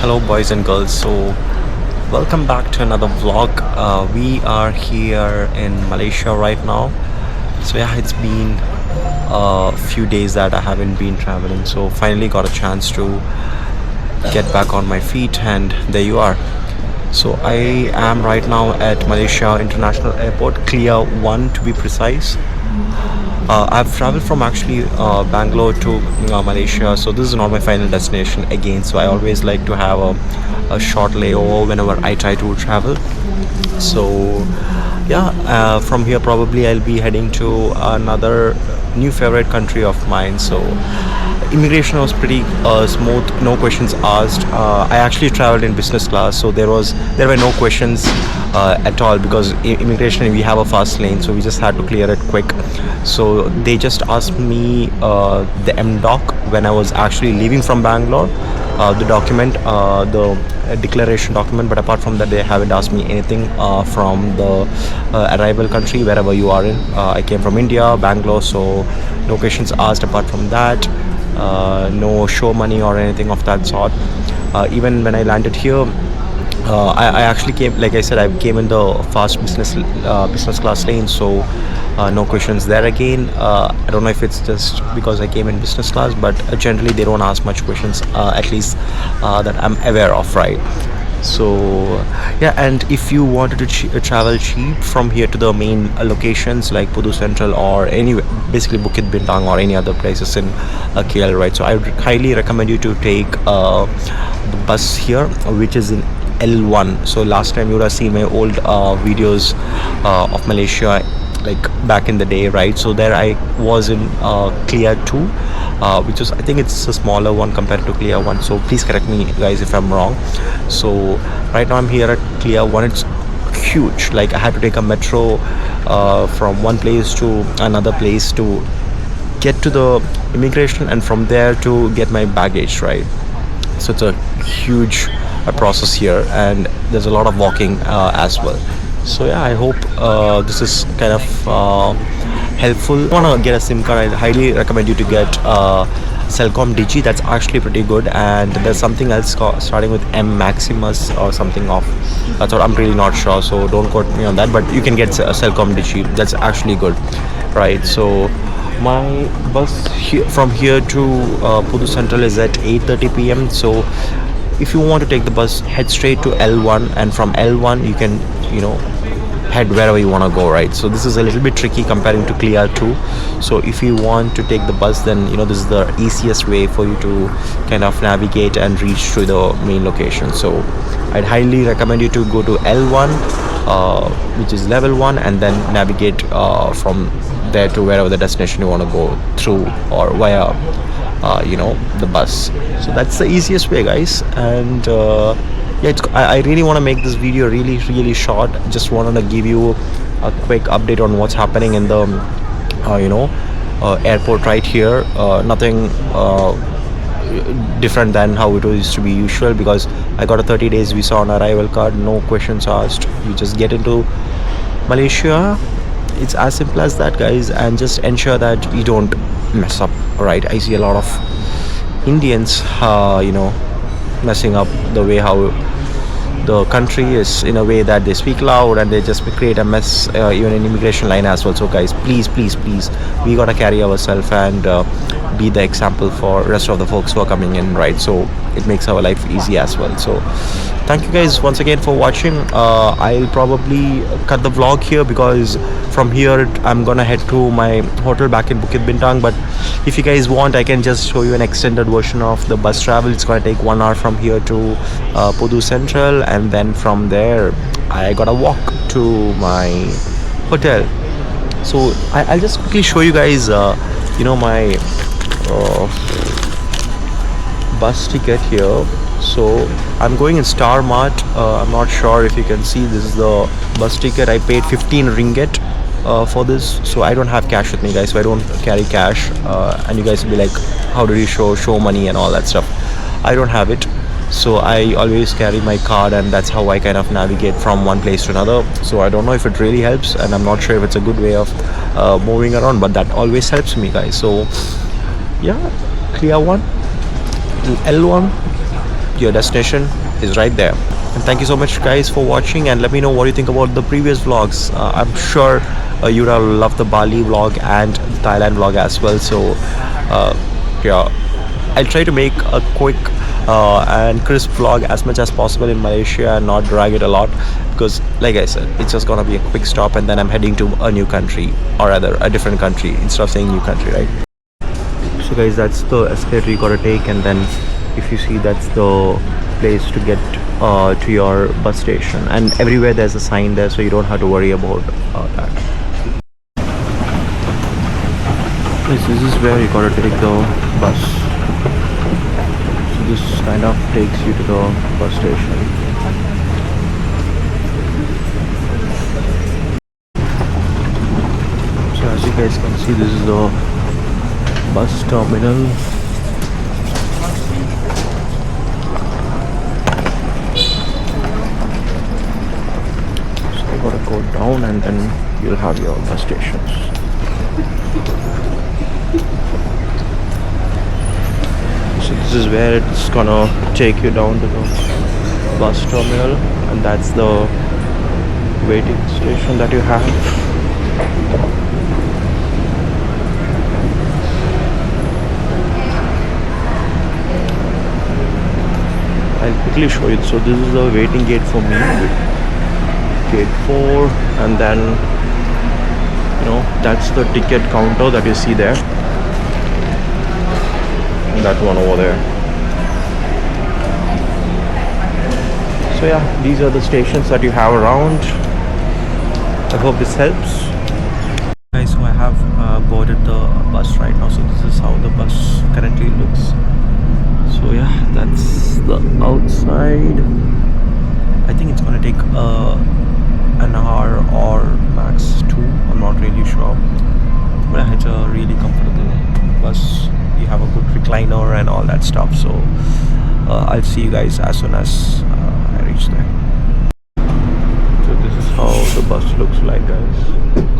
Hello, boys and girls. So, welcome back to another vlog. We are here in Malaysia right now. So, yeah, it's been a few days that I haven't been traveling. So, finally got a chance to get back on my feet, and there you are. So, I am right now at Malaysia International Airport, KLIA 1 to be precise. I've traveled from actually Bangalore to Malaysia, so this is not my final destination again. So I always like to have a short layover whenever I try to travel. So yeah, from here probably I'll be heading to another new favorite country of mine. So immigration was pretty smooth, no questions asked. I actually traveled in business class, so there were no questions at all, because immigration, we have a fast lane, so we just had to clear it quick. So they just asked me the MDAC when I was actually leaving from Bangalore, the document, the declaration document. But apart from that, they haven't asked me anything from the arrival country, wherever you are in. I came from India, Bangalore, so no questions asked apart from that. No show money or anything of that sort. Even when I landed here, I actually came, like I said, I came in the fast business class lane, so no questions there again. I don't know if it's just because I came in business class, but generally they don't ask much questions, at least that I'm aware of, right? So yeah, and if you wanted to travel cheap from here to the main locations like Pudu Central or anywhere, basically Bukit Bintang or any other places in KL, right? So I would highly recommend you to take the bus here, which is in L1. So last time you would have seen my old videos of Malaysia, like back in the day, right? So there I was in KLIA 2, which is, I think it's a smaller one compared to KLIA 1, so please correct me guys if I'm wrong. So right now I'm here at KLIA 1. It's huge, like I had to take a metro from one place to another place to get to the immigration, and from there to get my baggage, right? So it's a huge process here, and there's a lot of walking as well. So yeah, I hope this is kind of helpful. If you want to get a SIM card, I highly recommend you to get Celcom Digi. That's actually pretty good. And there's something else starting with M Maximus or something off. That's what I'm really not sure, so don't quote me on that. But you can get Celcom Digi. That's actually good, right? So my bus from here to Pudu Central is at 8:30 p.m. So if you want to take the bus, head straight to L1, and from L1 you can, head wherever you want to go, right? So this is a little bit tricky comparing to KLIA 2. So if you want to take the bus, then this is the easiest way for you to kind of navigate and reach to the main location. So I'd highly recommend you to go to L1, which is level 1, and then navigate from there to wherever the destination you want to go through, or via the bus. So that's the easiest way, guys. And yeah, I really want to make this video really short. Just wanted to give you a quick update on what's happening in the airport right here. Nothing different than how it used to be usual, because I got a 30 days visa on arrival card, no questions asked. You just get into Malaysia. It's as simple as that, guys, and just ensure that you don't mess up, right? I see a lot of Indians messing up the way how the country is, in a way that they speak loud and they just create a mess, even in immigration line as well. So guys, please, we gotta carry ourselves and be the example for rest of the folks who are coming in, right? So it makes our life easy as well. So thank you guys once again for watching. I'll probably cut the vlog here, because from here I'm gonna head to my hotel back in Bukit Bintang. But if you guys want, I can just show you an extended version of the bus travel. It's gonna take 1 hour from here to Pudu Central, and then from there I gotta walk to my hotel. So I'll just quickly show you guys my bus ticket here. So I'm going in Star Mart. I'm not sure if you can see, this is the bus ticket. I paid 15 ringgit for this, so I don't have cash with me, guys, so I don't carry cash. And you guys will be like, how did you show money and all that stuff? I don't have it, so I always carry my card, and that's how I kind of navigate from one place to another. So I don't know if it really helps, and I'm not sure if it's a good way of moving around, but that always helps me, guys. So yeah, KLIA 1, L1, your destination is right there. And thank you so much guys for watching, and let me know what you think about the previous vlogs. I'm sure you would have loved the Bali vlog and the Thailand vlog as well. So yeah, I'll try to make a quick and crisp vlog as much as possible in Malaysia and not drag it a lot, because like I said, it's just gonna be a quick stop and then I'm heading to a new country, or rather a different country instead of saying new country, right? So guys, that's the escalator you gotta take, and then if you see, that's the place to get to your bus station, and everywhere there's a sign there, so you don't have to worry about that. This is where you gotta take the bus. So this kind of takes you to the bus station. So as you guys can see, this is the bus terminal. Gotta go down and then you'll have your bus stations. So this is where it's gonna take you down to the bus terminal, and that's the waiting station that you have. I'll quickly show you. So this is the waiting gate for me. Gate 4, and then that's the ticket counter that you see there, and that one over there. So yeah, these are the stations that you have around. I hope this helps. Guys, so I have boarded the bus right now, so this is how the bus currently looks. So yeah, that's the outside. I think it's gonna take an hour or max 2, I'm not really sure, but it's a really comfortable bus. You have a good recliner and all that stuff. So I'll see you guys as soon as I reach there. So this is how the bus looks like, guys.